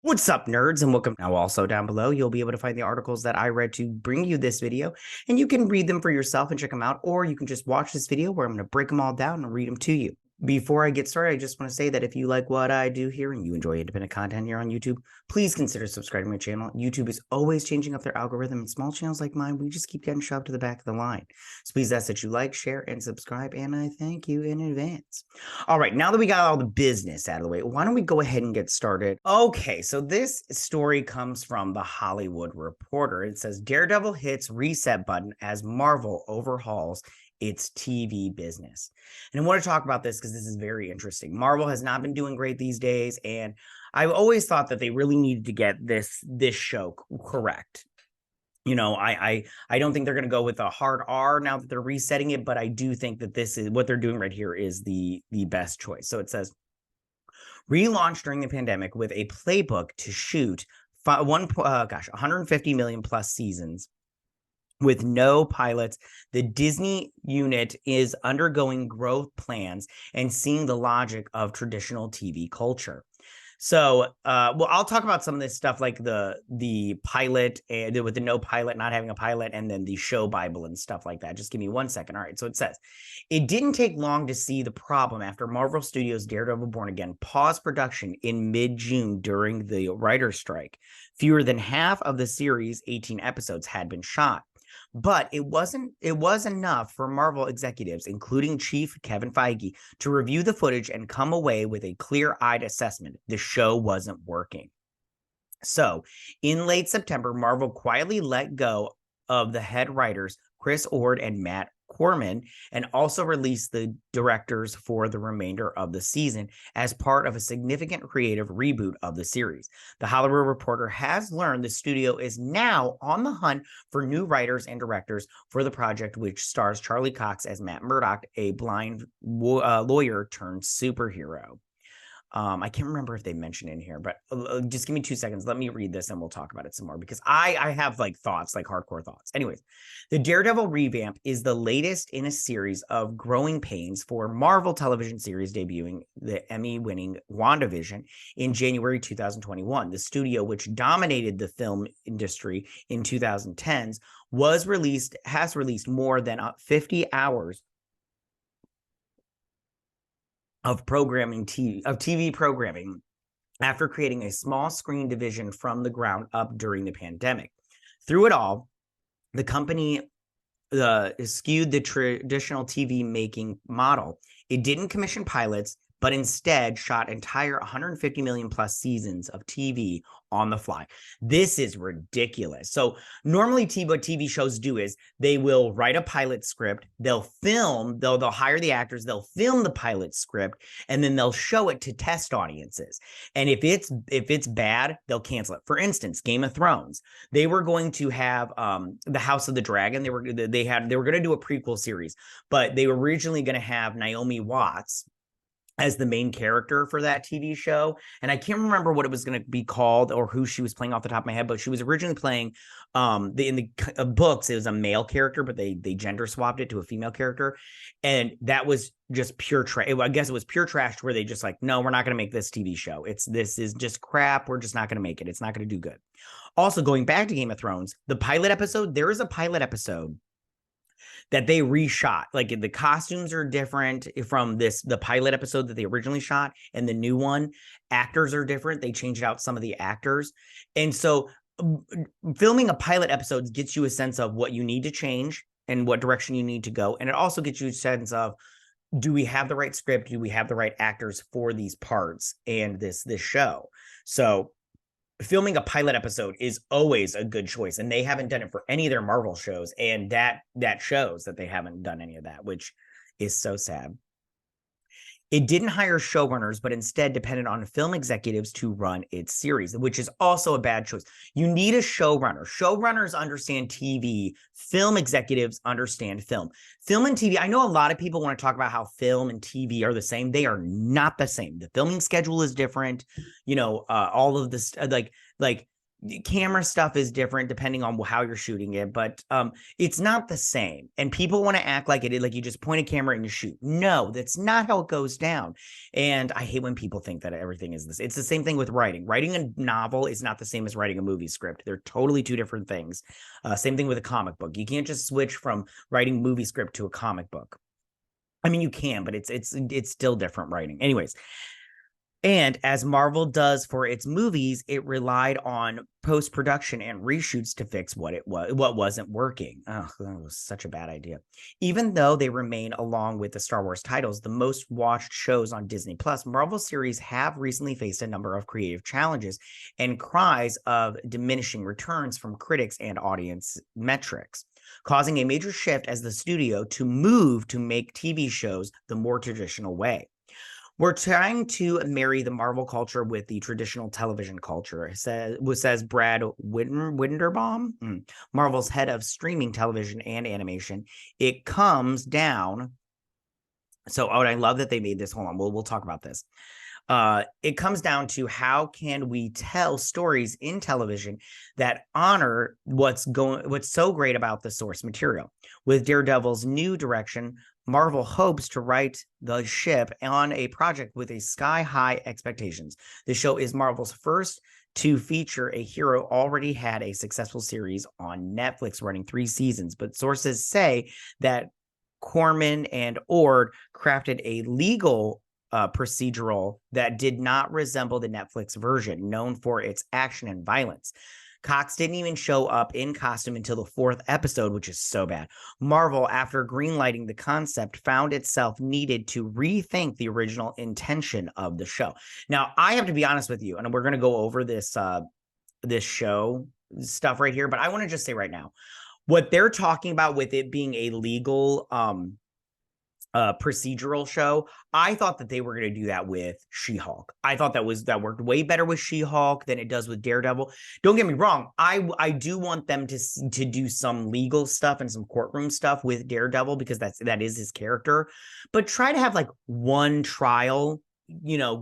What's up, nerds, and welcome. Now, also down below, you'll be able to find the articles that I read to bring you this video, and you can read them for yourself and check them out, or you can just watch this video where I'm going to break them all down and read them to you. Before I get started, I just want to say that if you like what I do here and you enjoy independent content here on YouTube, please consider subscribing to my channel. YouTube is always changing up their algorithm, and small channels like mine, we just keep getting shoved to the back of the line. So please ask that you like, share, and subscribe, and I thank you in advance. All right, now that we got all the business out of the way, why don't we go ahead and get started? Okay, so this story comes from The Hollywood Reporter. It says Daredevil hits reset button as Marvel overhauls its TV business. And I want to talk about this because this is very interesting. Marvel has not been doing great these days, and I've always thought that they really needed to get this show correct. You know, I don't think they're going to go with a hard R now that they're resetting it, but I do think that this is what they're doing right here is the best choice. So it says relaunched during the pandemic with a playbook to shoot 150 million plus seasons with no pilots. The Disney unit is undergoing growth plans and seeing the logic of traditional TV culture. So, well, I'll talk about some of this stuff like the pilot and with the no pilot, not having a pilot, and then the show Bible and stuff like that. Just give me 1 second. All right. So it says, it didn't take long to see the problem after Marvel Studios' Daredevil Born Again paused production in mid-June during the writer's strike. Fewer than half of the series' 18 episodes had been shot. But it was enough for Marvel executives, including Chief Kevin Feige, to review the footage and come away with a clear-eyed assessment. The show wasn't working. So, in late September, Marvel quietly let go of the head writers, Chris Ord and Matt Corman, and also released the directors for the remainder of the season as part of a significant creative reboot of the series. The Hollywood Reporter has learned the studio is now on the hunt for new writers and directors for the project, which stars Charlie Cox as Matt Murdock, a blind lawyer turned superhero. I can't remember if they mentioned in here, but just give me 2 seconds. Let me read this and we'll talk about it some more because I have like thoughts, like hardcore thoughts. Anyways, the Daredevil revamp is the latest in a series of growing pains for Marvel television series debuting the Emmy-winning WandaVision in January 2021. The studio, which dominated the film industry in 2010s, has released more than 50 hours of TV programming after creating a small screen division from the ground up during the pandemic. Through it all, the company skewed the traditional TV making model. It didn't commission pilots, but instead shot entire 150 million plus seasons of TV on the fly. This is ridiculous. So normally what TV shows do is they will write a pilot script, they'll hire the actors, they'll film the pilot script, and then they'll show it to test audiences. And if it's bad, they'll cancel it. For instance, Game of Thrones, they were going to have the House of the Dragon. They were going to do a prequel series, but they were originally going to have Naomi Watts as the main character for that TV show. And I can't remember what it was going to be called or who she was playing off the top of my head, but she was originally playing in the books, it was a male character, but they gender swapped it to a female character. And that was just pure trash. I guess it was pure trash where they just like, no, we're not going to make this TV show. This is just crap. We're just not going to make it. It's not going to do good. Also, going back to Game of Thrones, there is a pilot episode that they reshot. Like the costumes are different from the pilot episode that they originally shot and the new one. Actors are different. They changed out some of the actors. And so filming a pilot episode gets you a sense of what you need to change and what direction you need to go. And it also gets you a sense of, do we have the right script? Do we have the right actors for these parts and this show? So filming a pilot episode is always a good choice, and they haven't done it for any of their Marvel shows, and that shows that they haven't done any of that, which is so sad. It didn't hire showrunners, but instead depended on film executives to run its series, which is also a bad choice. You need a showrunner. Showrunners understand TV. Film executives understand film. Film and TV, I know a lot of people want to talk about how film and TV are the same. They are not the same. The filming schedule is different. You know, all of this, like camera stuff is different depending on how you're shooting it, but it's not the same. And people want to act like it is like you just point a camera and you shoot. No, that's not how it goes down. And I hate when people think that everything is this. It's the same thing with writing. Writing a novel is not the same as writing a movie script. They're totally two different things. Same thing with a comic book. You can't just switch from writing movie script to a comic book. I mean, you can, but it's still different writing. Anyways, and as Marvel does for its movies, it relied on post-production and reshoots to fix what wasn't working. Oh, that was such a bad idea. Even though they remain, along with the Star Wars titles, the most watched shows on Disney Plus, Marvel series have recently faced a number of creative challenges and cries of diminishing returns from critics and audience metrics, causing a major shift as the studio to move to make TV shows the more traditional way. We're trying to marry the Marvel culture with the traditional television culture, says Brad Winderbaum, Marvel's head of streaming television and animation. It comes down. So, I love that they made this. Hold on, we'll talk about this. It comes down to how can we tell stories in television that honor what's so great about the source material. With Daredevil's new direction, Marvel hopes to right the ship on a project with a sky-high expectations. The show is Marvel's first to feature a hero already had a successful series on Netflix running 3 seasons, but sources say that Corman and Ord crafted a legal procedural that did not resemble the Netflix version, known for its action and violence. Cox didn't even show up in costume until the 4th episode, which is so bad. Marvel, after greenlighting the concept, found itself needed to rethink the original intention of the show. Now, I have to be honest with you, and we're going to go over this show stuff right here, but I want to just say right now, what they're talking about with it being a legal procedural show, I thought that they were going to do that with She-Hulk. I thought that worked way better with She-Hulk than it does with Daredevil. Don't get me wrong, I do want them to do some legal stuff and some courtroom stuff with Daredevil, because that is his character, but try to have like one trial,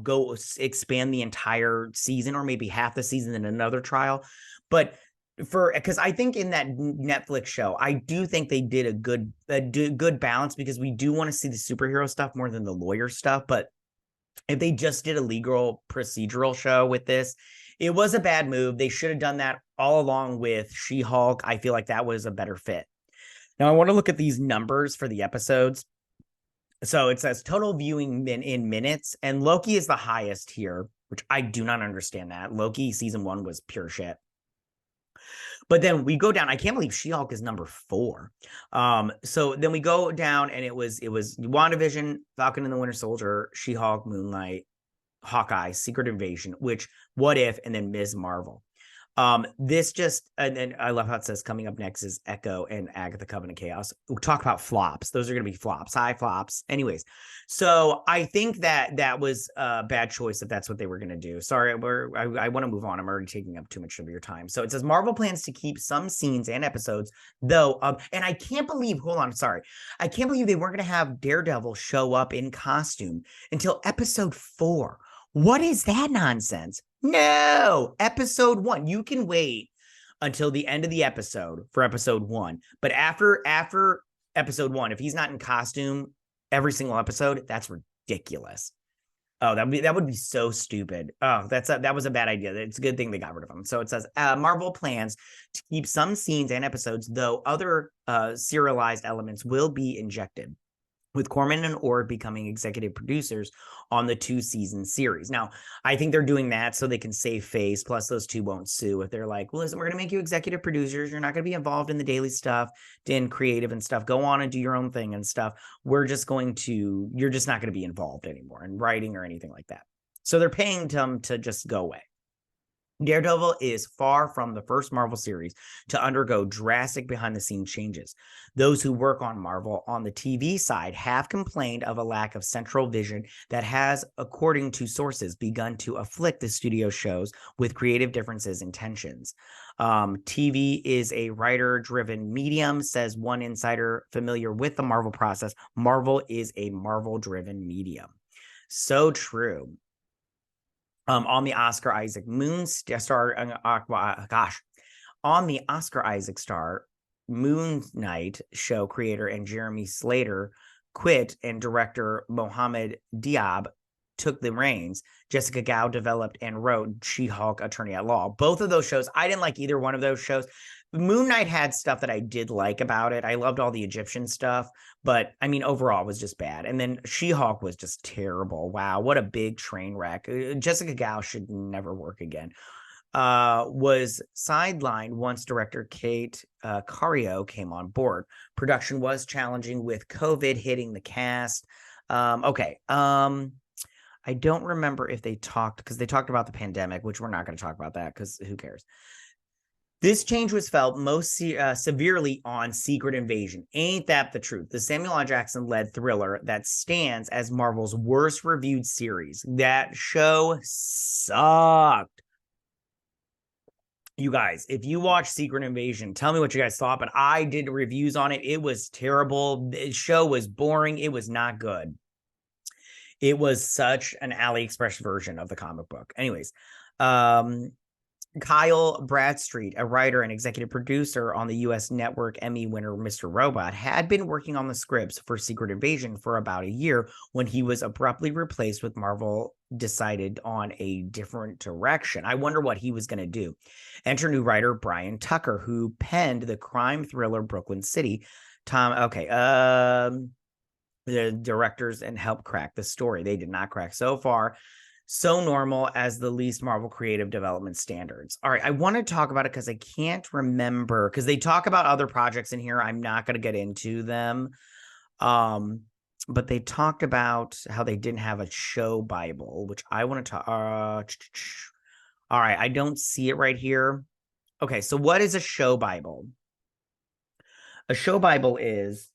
go expand the entire season, or maybe half the season in another trial. But because I think in that Netflix show, I do think they did a good balance, because we do want to see the superhero stuff more than the lawyer stuff. But if they just did a legal procedural show with this, it was a bad move. They should have done that all along with She-Hulk. I feel like that was a better fit. Now I want to look at these numbers for the episodes. So it says total viewing in minutes, and Loki is the highest here, which I do not understand that. Loki season 1 was pure shit. But then we go down. I can't believe She-Hulk is number 4. So then we go down, and it was WandaVision, Falcon and the Winter Soldier, She-Hulk, Moonlight, Hawkeye, Secret Invasion, which What If, and then Ms. Marvel. This just, and then I love how it says coming up next is Echo and Agatha Covenant Chaos. We'll talk about flops. Those are going to be flops, high flops. Anyways, so I think that was a bad choice if that's what they were going to do. Sorry, I want to move on. I'm already taking up too much of your time. So it says Marvel plans to keep some scenes and episodes, though. And I can't believe, hold on, sorry. I can't believe they weren't going to have Daredevil show up in costume until episode 4. What is that nonsense? No, episode 1. You can wait until the end of the episode for episode 1. But after episode 1, if he's not in costume every single episode, that's ridiculous. Oh, that would be so stupid. Oh, that was a bad idea. It's a good thing they got rid of him. So it says Marvel plans to keep some scenes and episodes, though other serialized elements will be injected, with Corman and Ord becoming executive producers on the 2-season series. Now, I think they're doing that so they can save face, plus those two won't sue if they're like, well, listen, we're going to make you executive producers. You're not going to be involved in the daily stuff, in creative and stuff. Go on and do your own thing and stuff. You're just not going to be involved anymore in writing or anything like that. So they're paying them to just go away. Daredevil is far from the first Marvel series to undergo drastic behind-the-scenes changes. Those who work on Marvel on the TV side have complained of a lack of central vision that has, according to sources, begun to afflict the studio shows with creative differences and tensions. TV is a writer-driven medium, says one insider familiar with the Marvel process. Marvel is a Marvel-driven medium. So true. On the Oscar Isaac on the Oscar Isaac star Moon Knight show creator and Jeremy Slater quit, and director Mohammed Diab took the reins. Jessica Gao developed and wrote She-Hulk Attorney at Law. Both of those shows, I didn't like either one of those shows. Moon Knight had stuff that I did like about it. I loved all the Egyptian stuff, but I mean, overall, it was just bad. And then She-Hulk was just terrible. Wow, what a big train wreck. Jessica Gao should never work again. Was sidelined once director Kate Cario came on board. Production was challenging with COVID hitting the cast. Okay. I don't remember if they talked, because they talked about the pandemic, which we're not going to talk about that because who cares? This change was felt most severely on Secret Invasion. Ain't that the truth? The Samuel L. Jackson-led thriller that stands as Marvel's worst reviewed series. That show sucked. You guys, if you watch Secret Invasion, tell me what you guys thought, but I did reviews on it. It was terrible. The show was boring. It was not good. It was such an AliExpress version of the comic book. Anyways, Kyle Bradstreet, a writer and executive producer on the U.S. network Emmy winner Mr. Robot, had been working on the scripts for Secret Invasion for about a year when he was abruptly replaced with Marvel decided on a different direction. I wonder what he was going to do. Enter new writer Brian Tucker, who penned the crime thriller Brooklyn City. The directors and helped crack the story. They did not crack so far. So normal as the least Marvel creative development standards. All right, I want to talk about it because I can't remember, because they talk about other projects in here. I'm not going to get into them. But they talked about how they didn't have a show Bible, which I want to talk. All right, I don't see it right here. Okay, so what is a show Bible? A show Bible is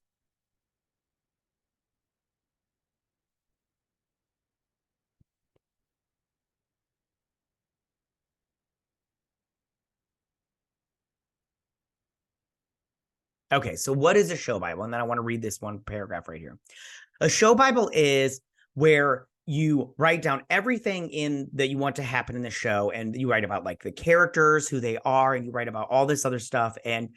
okay, so what is a show Bible? And then I want to read this one paragraph right here. A show Bible is where you write down everything in that you want to happen in the show, and you write about like the characters, who they are, and you write about all this other stuff. And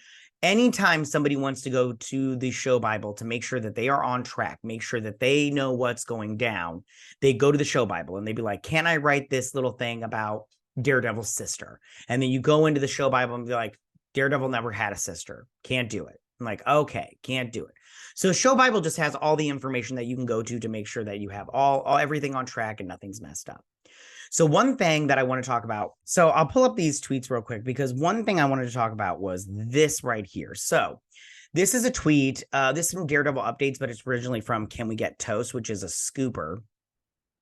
anytime somebody wants to go to the show Bible to make sure that they are on track, make sure that they know what's going down, they go to the show Bible and they'd be like, can I write this little thing about Daredevil's sister? And then you go into the show Bible and be like, Daredevil never had a sister. Can't do it. I'm like, okay, can't do it. So Show Bible just has all the information that you can go to make sure that you have all everything on track and nothing's messed up. So one thing that I want to talk about, so I'll pull up these tweets real quick, because one thing I wanted to talk about was this right here. So this is a tweet. This is from Daredevil Updates, but it's originally from Can We Get Toast, which is a scooper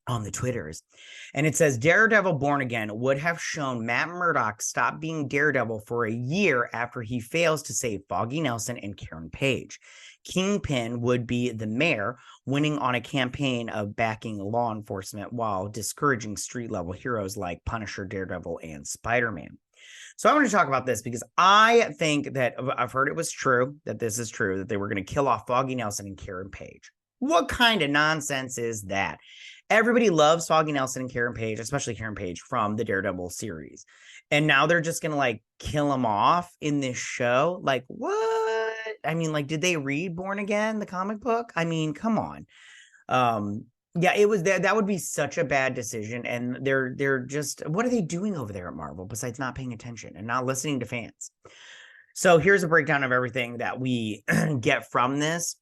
on the Twitters. And it says, Daredevil Born Again would have shown Matt Murdock stop being Daredevil for a year after he fails to save Foggy Nelson and Karen Page. Kingpin would be the mayor, winning on a campaign of backing law enforcement while discouraging street-level heroes like Punisher, Daredevil, and Spider-Man. So I want to talk about this because I think that I've heard it was true, that this is true, that they were going to kill off Foggy Nelson and Karen Page. What kind of nonsense is that? Everybody loves Foggy Nelson and Karen Page, especially Karen Page from the Daredevil series. And now they're just going to like kill them off in this show. Like, what? I mean, like, did they read Born Again, the comic book? I mean, come on. Yeah, it was that would be such a bad decision. And they're just, what are they doing over there at Marvel besides not paying attention and not listening to fans? So here's a breakdown of everything that we get from this.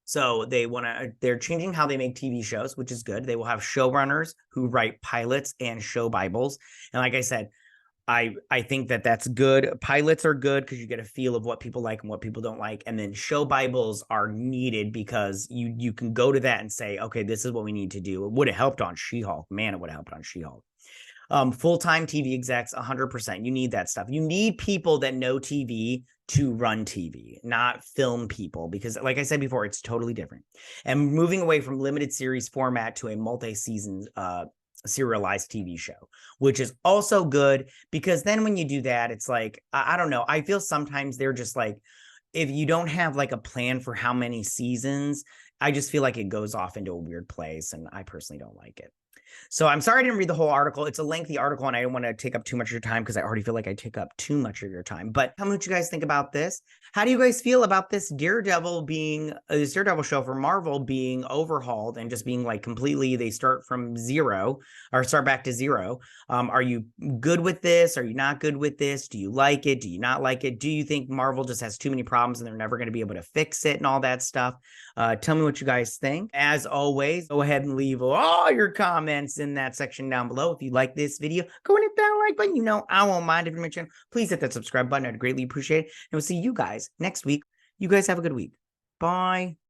So they're changing how they make TV shows, which is good. They will have showrunners who write pilots and show Bibles. And like I said, I think that that's good. Pilots are good because you get a feel of what people like and what people don't like. And then show Bibles are needed because you can go to that and say, okay, this is what we need to do. It would have helped on She-Hulk. Man, it would have helped on She-Hulk. Full-time TV execs, 100%. You need that stuff. You need people that know TV to run TV, not film people, because like I said before, it's totally different. And moving away from limited series format to a multi-season serialized TV show, which is also good, because then when you do that, it's like, I don't know. I feel sometimes they're just like, if you don't have like a plan for how many seasons, I just feel like it goes off into a weird place, and I personally don't like it. So I'm sorry I didn't read the whole article. It's a lengthy article and I don't want to take up too much of your time because I already feel like I take up too much of your time. But tell me what you guys think about this. How do you guys feel about this Daredevil show for Marvel being overhauled and just being like completely, they start from zero or start back to zero? Are you good with this? Are you not good with this? Do you like it? Do you not like it? Do you think Marvel just has too many problems and they're never going to be able to fix it and all that stuff? Tell me what you guys think. As always, go ahead and leave all your comments in that section down below. If you like this video, go and hit that like button. You know, I won't mind. If you're my channel, please hit that subscribe button. I'd greatly appreciate it. And we'll see you guys next week. You guys have a good week. Bye.